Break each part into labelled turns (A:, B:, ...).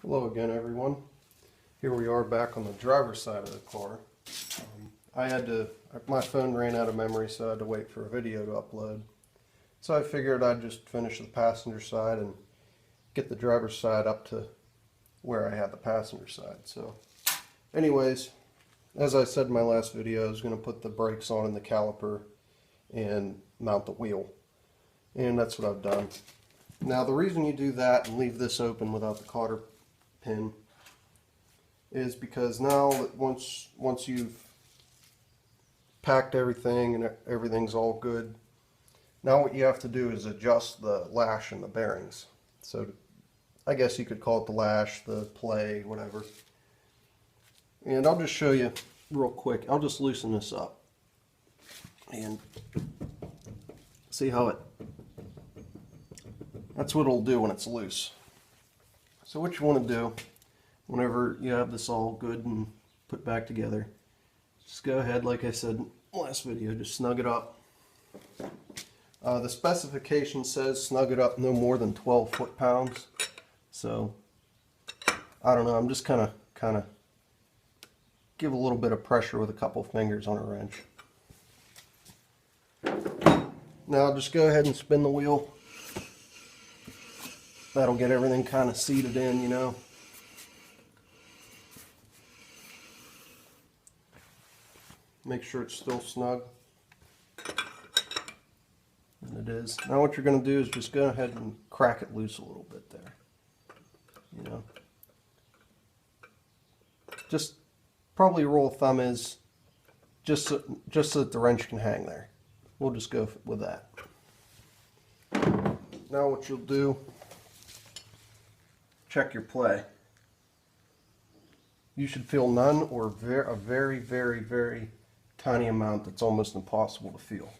A: Hello again, everyone. Here we are back on the driver's side of the car. My phone ran out of memory, so I had to wait for a video to upload. So I figured I'd just finish the passenger side and get the driver's side up to where I had the passenger side. So anyways, as I said in my last video, I was going to put the brakes on in the caliper and mount the wheel. And that's what I've done. Now the reason you do that and leave this open without the cotter pin is because now that once you've packed everything and everything's all good, now what you have to do is adjust the lash and the bearings. So I guess you could call it the lash, the play, whatever. And I'll just show you real quick. I'll just loosen this up and see how that's what it'll do when it's loose. So what you want to do whenever you have this all good and put back together, just go ahead, like I said in the last video, just snug it up. The specification says snug it up no more than 12 foot-pounds. So I don't know, I'm just kind of give a little bit of pressure with a couple fingers on a wrench. Now just go ahead and spin the wheel. That'll get everything kind of seated in, you know. Make sure it's still snug. And it is. Now what you're going to do is just go ahead and crack it loose a little bit there. You know. Just probably rule of thumb is just so that the wrench can hang there. We'll just go with that. Now what you'll do, check your play. You should feel none or a very, very, very tiny amount that's almost impossible to feel.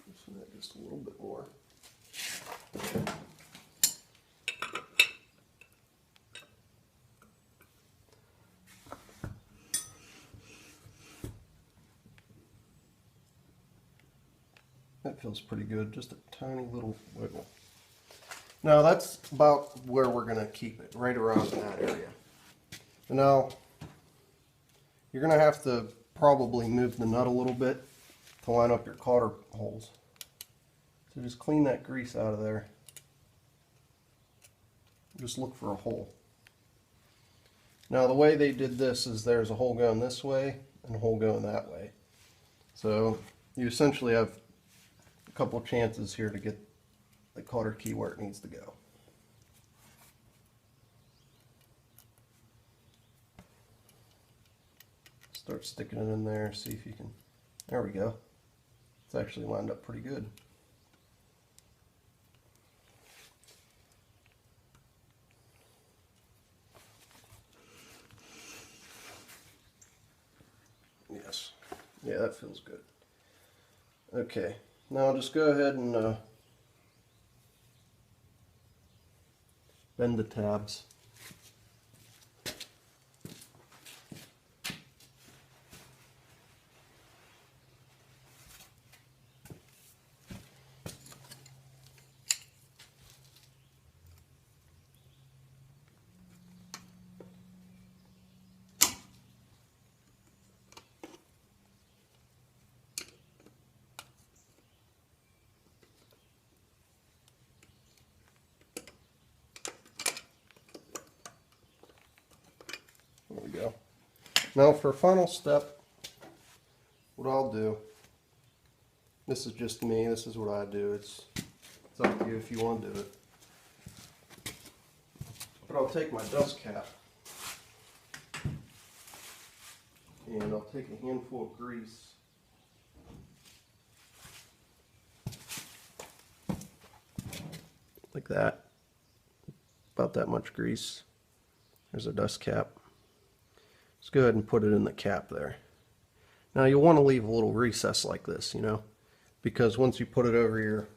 A: Loosen that just a little bit more. That feels pretty good, just a tiny little wiggle. Now that's about where we're going to keep it, right around in that area. And now you're going to have to probably move the nut a little bit to line up your cotter holes. So just clean that grease out of there. Just look for a hole. Now the way they did this is there's a hole going this way and a hole going that way. So you essentially have a couple chances here to get the cotter key where it needs to go. Start sticking it in there, see if you can. There we go. It's actually lined up pretty good. Yes. Yeah, that feels good. Okay. Now just go ahead and bend the tabs. There we go. Now for a final step, what I'll do, this is just me, this is what I do, it's up to you if you want to do it. But I'll take my dust cap and I'll take a handful of grease. Like that. About that much grease. There's a dust cap. Just go ahead and put it in the cap there. Now you'll want to leave a little recess like this, you know, because once you put it over your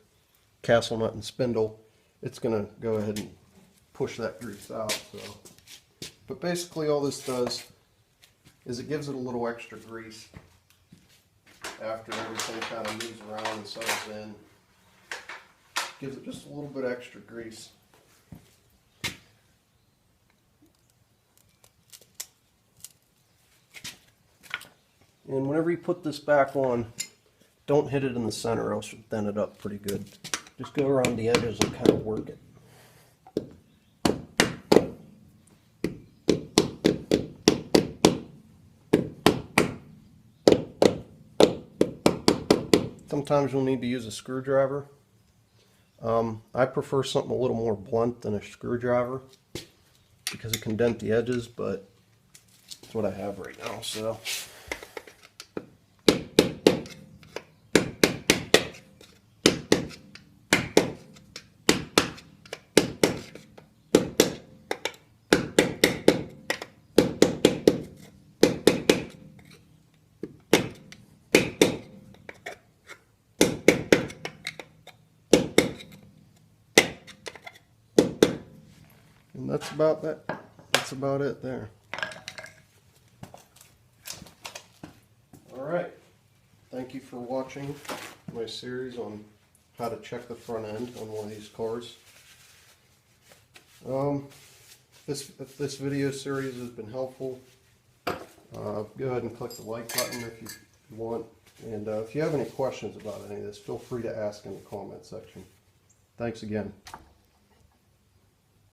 A: castle nut and spindle, it's going to go ahead and push that grease out. So, but basically all this does is it gives it a little extra grease after everything kind of moves around and settles in. Gives it just a little bit extra grease. And whenever you put this back on, don't hit it in the center, else you'll dent it up pretty good. Just go around the edges and kind of work it. Sometimes you'll need to use a screwdriver. I prefer something a little more blunt than a screwdriver because it can dent the edges, but that's what I have right now. So. And that's about that. That's about it there. Alright. Thank you for watching my series on how to check the front end on one of these cars. If this video series has been helpful, go ahead and click the like button if you want. And if you have any questions about any of this, feel free to ask in the comment section. Thanks again.